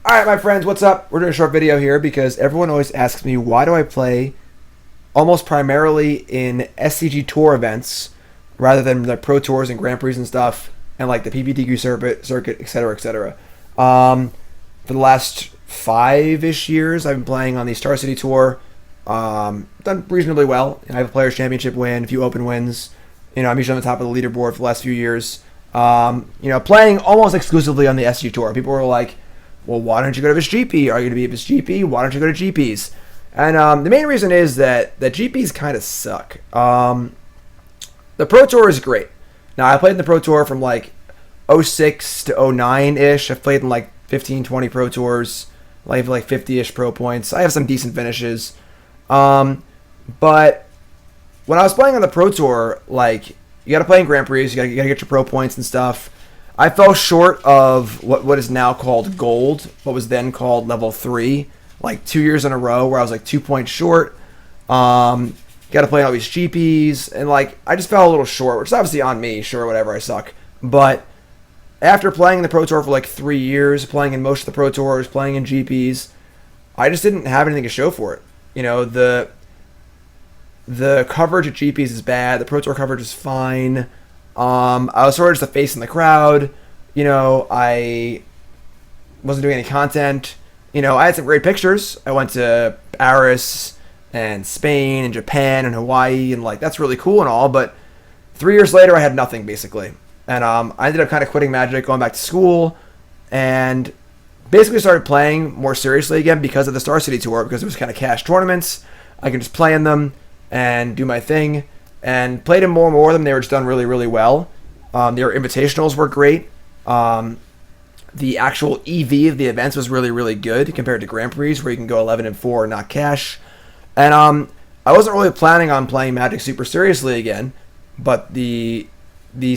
Alright, my friends, what's up? We're doing a short video here because everyone always asks me, why do I play almost primarily in SCG Tour events rather than the Pro Tours and Grand Prix and stuff, and like the PPTQ circuit, etc., etc. For the last 5-ish years, I've been playing on the Star City Tour. Done reasonably well. I have a Players' Championship win, a few Open wins. I'm usually on the top of the leaderboard for the last few years. Playing almost exclusively on the SCG Tour. People were like, well, why don't you go to this GP? Are you going to be at this GP? Why don't you go to GPs? And the main reason is that GPs kind of suck. The Pro Tour is great. Now, I played in the Pro Tour from like 06 to 09-ish. I've played in like 15, 20 Pro Tours. I have like 50-ish pro points. I have some decent finishes. But when I was playing on the Pro Tour, like, you got to play in Grand Prix. You got to get your pro points and stuff. I fell short of what is now called gold, what was then called level 3, like 2 years in a row where I was like 2 points short. Got to play all these GPs, and like I just fell a little short, which is obviously on me. Sure, whatever, I suck. But after playing in the Pro Tour for like 3 years, playing in most of the Pro Tours, playing in GPs, I just didn't have anything to show for it. The coverage at GPs is bad. The Pro Tour coverage is fine. I was sort of just a face in the crowd. I wasn't doing any content. I had some great pictures. I went to Paris and Spain and Japan and Hawaii, and like that's really cool and all. But 3 years later, I had nothing basically, and I ended up kind of quitting Magic, going back to school, and basically started playing more seriously again because of the Star City Tour, because it was kind of cash tournaments. I could just play in them and do my thing. And played in more and more of them. They were just done really, really well. Their invitationals were great. The actual EV of the events was really, really good compared to Grand Prix, where you can go 11-4 and not cash. And I wasn't really planning on playing Magic super seriously again, but the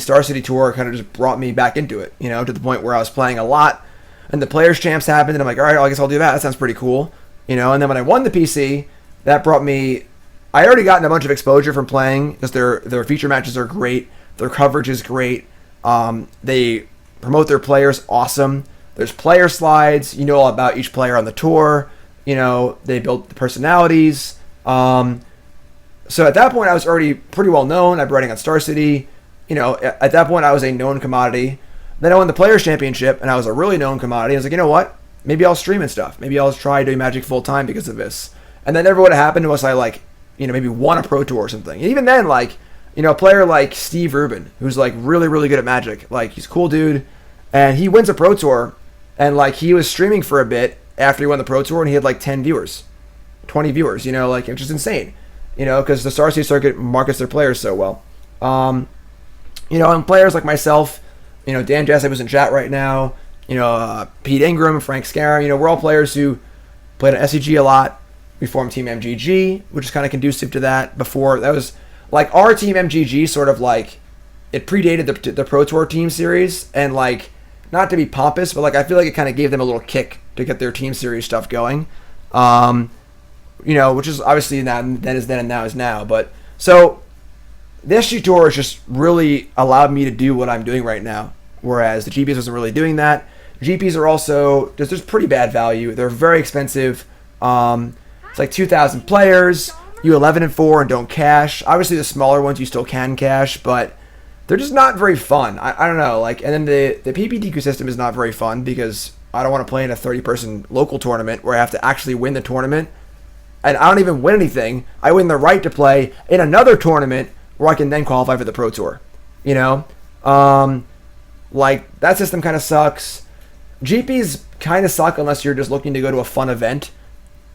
Star City Tour kind of just brought me back into it, to the point where I was playing a lot. And the Players' Champs happened, and I'm like, all right, I guess I'll do that. That sounds pretty cool. And then when I won the PC, that brought me... I already gotten a bunch of exposure from playing because their feature matches are great. Their coverage is great. They promote their players awesome. There's player slides. You know all about each player on the tour. They build the personalities. So at that point, I was already pretty well known. I've been writing on Star City. At that point, I was a known commodity. Then I won the Players' Championship, and I was a really known commodity. I was like, you know what? Maybe I'll stream and stuff. Maybe I'll try doing Magic full time because of this. And that never would have happened unless I maybe won a Pro Tour or something. And even then, a player like Steve Rubin, who's like really, really good at Magic. Like, he's a cool dude, and he wins a Pro Tour, and like he was streaming for a bit after he won the Pro Tour, and he had like 10 viewers, 20 viewers. It's just insane. Because the Star City circuit markets their players so well. And players like myself, Dan Jessup was in chat right now. Pete Ingram, Frank Scarra. We're all players who played on SCG a lot. We formed Team MGG, which is kind of conducive to that. Before, that was like our Team MGG, sort of like it predated the Pro Tour team series, and like, not to be pompous, but like I feel like it kind of gave them a little kick to get their team series stuff going. Which is obviously then is then and now is now. But so the SCG Tour has just really allowed me to do what I'm doing right now, whereas the GPs wasn't really doing that. GPs are also there's pretty bad value. They're very expensive. It's like 2,000 players, you 11-4 and don't cash. Obviously, the smaller ones you still can cash, but they're just not very fun. I don't know. And then the PPTQ system is not very fun because I don't want to play in a 30-person local tournament where I have to actually win the tournament. And I don't even win anything. I win the right to play in another tournament where I can then qualify for the Pro Tour. That system kind of sucks. GPs kind of suck unless you're just looking to go to a fun event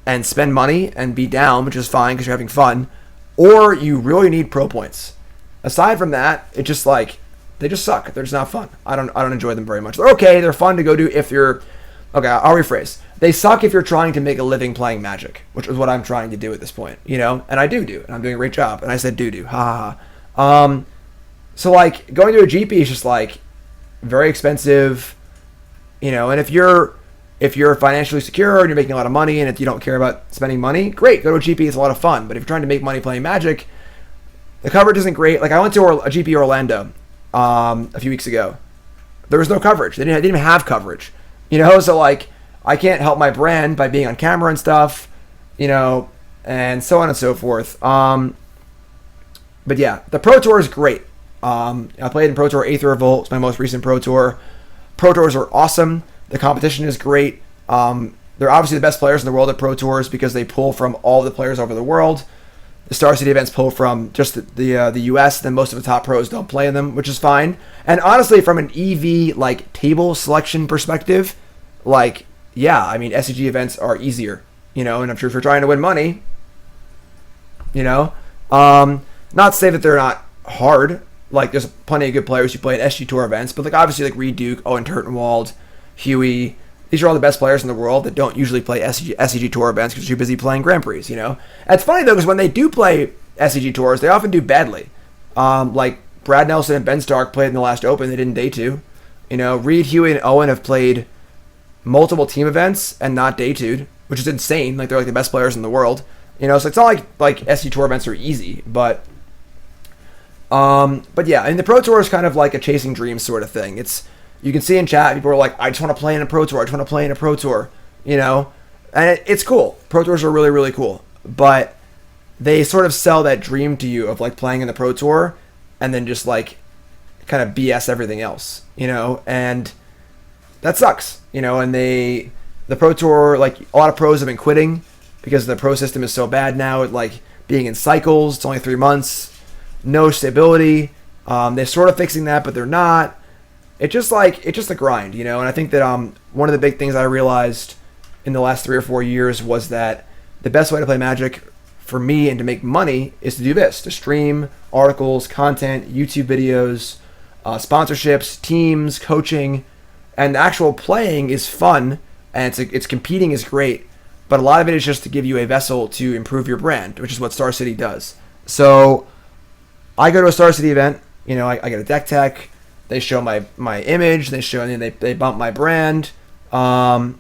and spend money and be down, which is fine because you're having fun, or you really need pro points. Aside from that, it just they just suck. They're just not fun. I don't enjoy them very much. They're okay. They're fun to go do if you're okay. I'll rephrase. They suck if you're trying to make a living playing Magic, which is what I'm trying to do at this point. And I do, and I'm doing a great job. And I said do, ha ha. So going to a GP is just very expensive, and if you're financially secure and you're making a lot of money, and if you don't care about spending money, great, go to a GP. It's a lot of fun. But if you're trying to make money playing Magic, the coverage isn't great. I went to a GP Orlando a few weeks ago. There was no coverage. They didn't even have coverage. So I can't help my brand by being on camera and stuff, and so on and so forth. But yeah, the Pro Tour is great. I played in Pro Tour 8th Revolt. It's my most recent Pro Tour. Pro Tours are awesome. The competition is great. They're obviously the best players in the world at Pro Tours because they pull from all the players over the world. The Star City events pull from just the U.S., then most of the top pros don't play in them, which is fine. And honestly, from an EV table selection perspective, SCG events are easier, and I'm sure if you're trying to win money, not to say that they're not hard. There's plenty of good players who play at SCG Tour events, but obviously Reed Duke, Owen Turtenwald, Huey, these are all the best players in the world that don't usually play SCG Tour events because they're too busy playing Grand Prix, And it's funny, though, because when they do play SCG Tours, they often do badly. Brad Nelson and Ben Stark played in the last Open. They didn't day two. Reed, Huey, and Owen have played multiple team events and not day two'd, which is insane. They're the best players in the world. So it's not like SCG Tour events are easy, but yeah, the Pro Tour is kind of like a chasing dreams sort of thing. You can see in chat, people are like, I just want to play in a Pro Tour. I just want to play in a Pro Tour, And it's cool. Pro Tours are really, really cool. But they sort of sell that dream to you of playing in the Pro Tour and then just kind of BS everything else, And that sucks, And the Pro Tour, a lot of pros have been quitting because the pro system is so bad now. Being in cycles, it's only 3 months, no stability. They're sort of fixing that, but they're not. It's just a grind, And I think that one of the big things I realized in the last 3 or 4 years was that the best way to play Magic for me and to make money is to do this: to stream articles, content, YouTube videos, sponsorships, teams, coaching, and the actual playing is fun and it's competing is great. But a lot of it is just to give you a vessel to improve your brand, which is what Star City does. So I go to a Star City event, I get a deck tech. They show my image. They bump my brand, and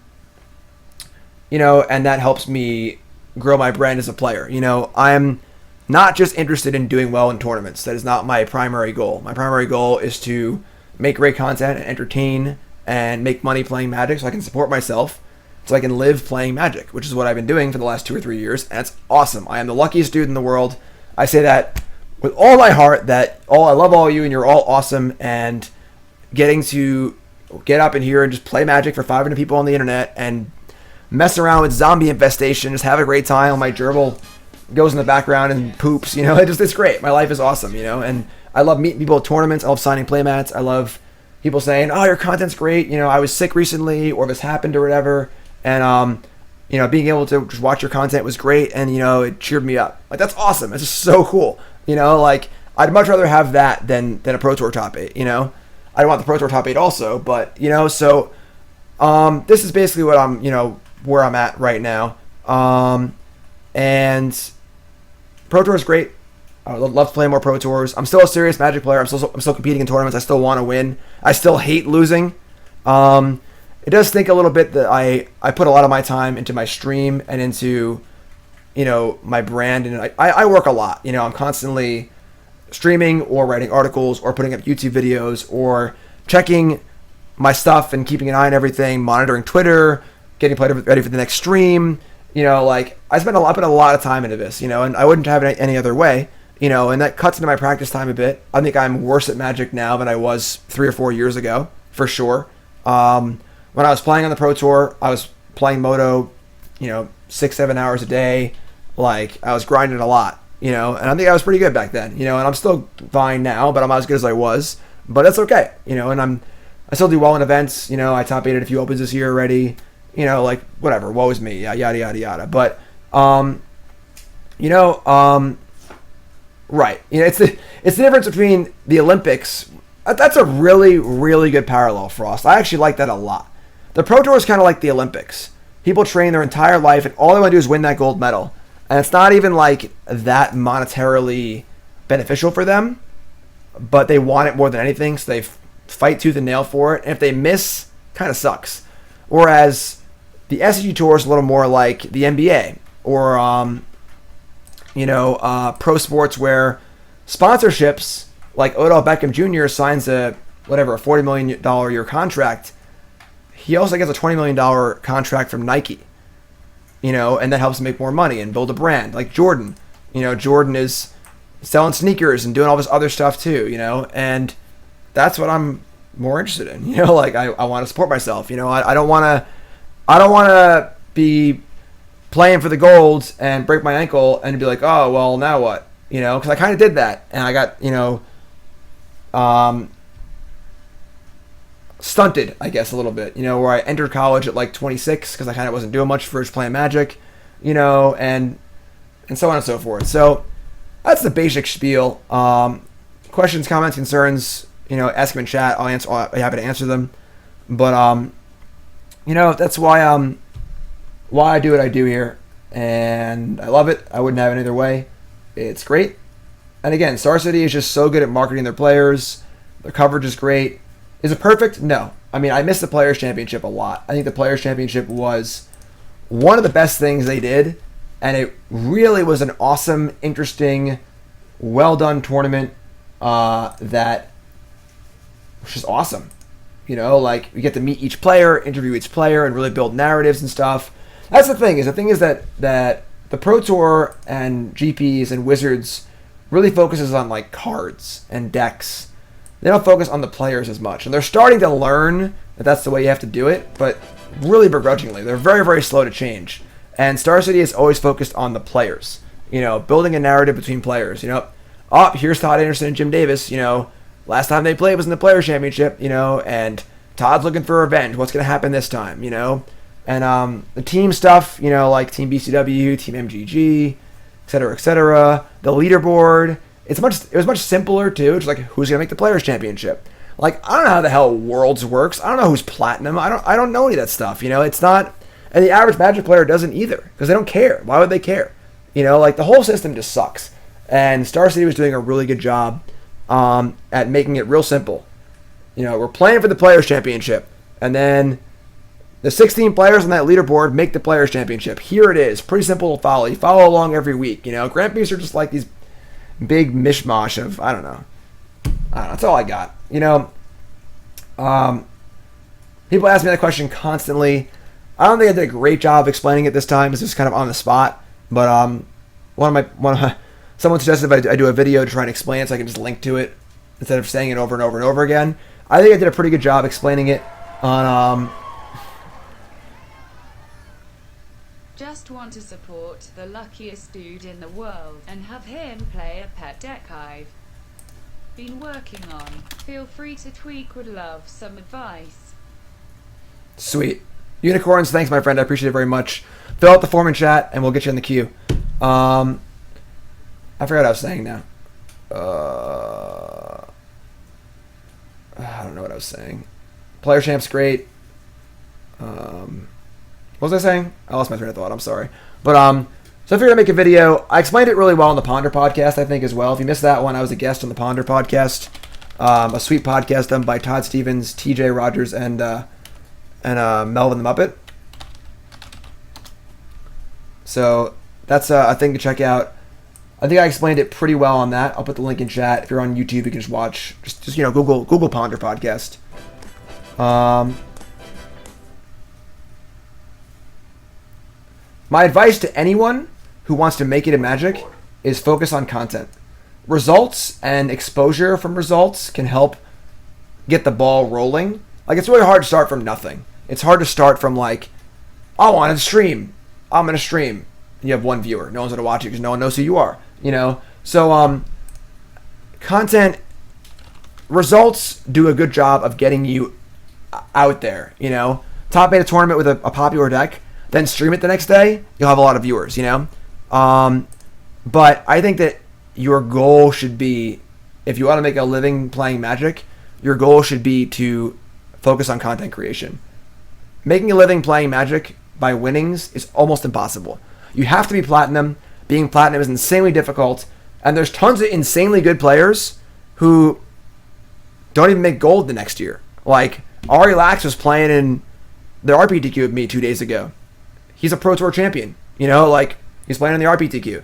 that helps me grow my brand as a player. I'm not just interested in doing well in tournaments. That is not my primary goal. My primary goal is to make great content and entertain and make money playing Magic so I can support myself, so I can live playing Magic, which is what I've been doing for the last 2 or 3 years, and it's awesome. I am the luckiest dude in the world. I say that with all my heart, I love all of you and you're all awesome, and getting to get up in here and just play Magic for 500 people on the internet and mess around with zombie infestation, just have a great time. My gerbil goes in the background and poops, it's great. My life is awesome, and I love meeting people at tournaments. I love signing playmats. I love people saying, oh, your content's great. I was sick recently, or this happened or whatever. And, being able to just watch your content was great. And, it cheered me up. That's awesome. It's just so cool. I'd much rather have that than a Pro Tour top 8, I want the Pro Tour top 8 also, but, so this is basically what I'm, where I'm at right now. And Pro Tour is great. I would love to play more Pro Tours. I'm still a serious Magic player. I'm still competing in tournaments. I still want to win. I still hate losing. It does stink a little bit that I put a lot of my time into my stream and into, my brand. And I work a lot. I'm constantly streaming or writing articles or putting up YouTube videos or checking my stuff and keeping an eye on everything, monitoring Twitter, getting ready for the next stream. I put a lot of time into this, and I wouldn't have it any other way, and that cuts into my practice time a bit. I think I'm worse at Magic now than I was 3 or 4 years ago, for sure. When I was playing on the Pro Tour, I was playing Moto, 6-7 hours a day. I was grinding a lot, and I think I was pretty good back then, and I'm still fine now, but I'm not as good as I was, but that's okay, and I still do well in events, I top 8 at a few opens this year already, whatever, woe is me, yada, yada, yada, but, right, it's the difference between the Olympics. That's a really, really good parallel, Frost. I actually like that a lot. The Pro Tour is kind of like the Olympics. People train their entire life, and all they want to do is win that gold medal. And it's not even that monetarily beneficial for them, but they want it more than anything, so they fight tooth and nail for it. And if they miss, kind of sucks. Whereas the SCG Tour is a little more like the NBA or, pro sports where sponsorships, like Odell Beckham Jr. signs a $40 million a year contract. he also gets a $20 million contract from Nike, and that helps him make more money and build a brand. Like Jordan, Jordan is selling sneakers and doing all this other stuff too, and that's what I'm more interested in. Like I want to support myself. I don't want to be playing for the gold and break my ankle and be like, oh, well, now what? Because I kind of did that, and I got, stunted, I guess, a little bit, where I entered college at like 26 because I kind of wasn't doing much for just playing Magic, and so on and so forth. So that's the basic spiel. Questions, comments, concerns, ask them in chat. I'll be happy to answer them. But, that's why I do what I do here, and I love it. I wouldn't have it any other way. It's great. And again, Star City is just so good at marketing their players. Their coverage is great. Is it perfect? No. I mean, I miss the Players' Championship a lot. I think the Players' Championship was one of the best things they did, and it really was an awesome, interesting, well-done tournament that was just awesome. Like, we get to meet each player, interview each player, and really build narratives and stuff. That's the thing is that the Pro Tour and GPs and Wizards really focuses on, like, cards and decks. They don't focus on the players as much. And they're starting to learn that that's the way you have to do it, but really begrudgingly. They're very, very slow to change. And Star City is always focused on the players. Building a narrative between players. Oh, here's Todd Anderson and Jim Davis. Last time they played was in the Players' Championship, and Todd's looking for revenge. What's going to happen this time, And the team stuff, like Team BCW, Team MGG, et cetera, the leaderboard. It was much simpler too. It's like, who's gonna make the Players' Championship? Like, I don't know how the hell Worlds works. I don't know who's platinum. I don't know any of that stuff. It's not, and the average Magic player doesn't either because they don't care. Why would they care? Like the whole system just sucks. And Star City was doing a really good job at making it real simple. We're playing for the Players' Championship, and then the 16 players on that leaderboard make the Players' Championship. Here it is, pretty simple to follow. You follow along every week. Grand Prix are just like these big mishmash of I don't know. That's all I got. People ask me that question constantly. I don't think I did a great job explaining it this time. It's just kind of on the spot. But someone suggested if I do a video to try and explain it, so I can just link to it instead of saying it over and over and over again. I think I did a pretty good job explaining it on. Just want to support the luckiest dude in the world and have him play a pet deck I've been working on. Feel free to tweak, would love some advice. Sweet. Unicorns, thanks my friend, I appreciate it very much. Fill out the form in chat and we'll get you in the queue. I forgot what I was saying now. I don't know what I was saying. Player Champ's great. What was I saying? I lost my train of thought. I'm sorry. But so I figured I'd make a video. I explained it really well on the Ponder podcast, I think, as well. If you missed that one, I was a guest on the Ponder podcast. A sweet podcast done by Todd Stevens, TJ Rogers, and Melvin the Muppet. So that's a thing to check out. I think I explained it pretty well on that. I'll put the link in chat. If you're on YouTube, you can just watch. Just Google Ponder podcast. My advice to anyone who wants to make it in Magic is focus on content. Results and exposure from results can help get the ball rolling. Like, it's really hard to start from nothing. It's hard to start from, like, I want to stream. I'm going to stream. You have one viewer. No one's going to watch it because no one knows who you are. So content, results do a good job of getting you out there. Top 8 a tournament with a popular deck, then stream it the next day, you'll have a lot of viewers. But I think that your goal should be, if you want to make a living playing Magic, your goal should be to focus on content creation. Making a living playing Magic by winnings is almost impossible. You have to be platinum. Being platinum is insanely difficult, and there's tons of insanely good players who don't even make gold the next year. Like, Ari Lax was playing in the RPTQ with me 2 days ago. He's a Pro Tour champion. He's playing in the RPTQ.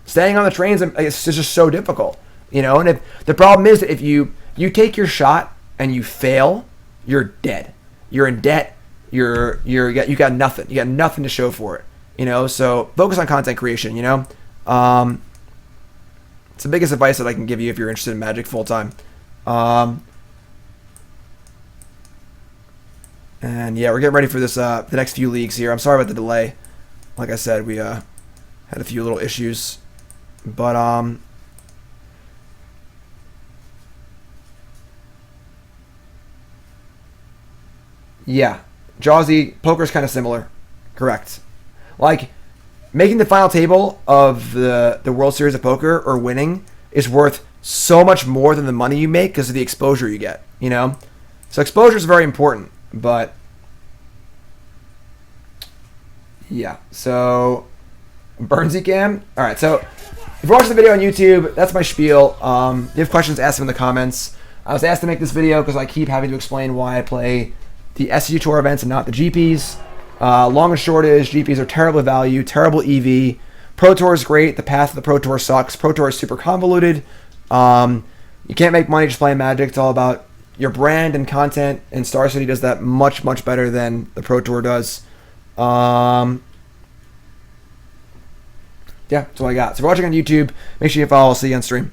Staying on the trains, it's just so difficult. And if the problem is that if you take your shot and you fail, you're dead. You're in debt. you got nothing. You got nothing to show for it. You know, so focus on content creation. You know, it's the biggest advice that I can give you if you're interested in Magic full time. And yeah, we're getting ready for this the next few leagues here. I'm sorry about the delay. Like I said, we had a few little issues, but yeah, Jawsy poker's kind of similar, correct? Like making the final table of the World Series of Poker or winning is worth so much more than the money you make because of the exposure you get. You know, so exposure is very important. But yeah, so Burnsy Cam. All right, so if you're watching the video on YouTube, that's my spiel. If you have questions, ask them in the comments. I was asked to make this video because I keep having to explain why I play the SCG Tour events and not the GPs. Long and short is GPs are terrible value, terrible EV. Pro Tour is great. The path of the Pro Tour sucks. Pro Tour is super convoluted. You can't make money just playing Magic. It's all about your brand and content, and Star City does that much, much better than the Pro Tour does. Yeah, that's all I got. So if you're watching on YouTube, make sure you follow. I'll see you on stream.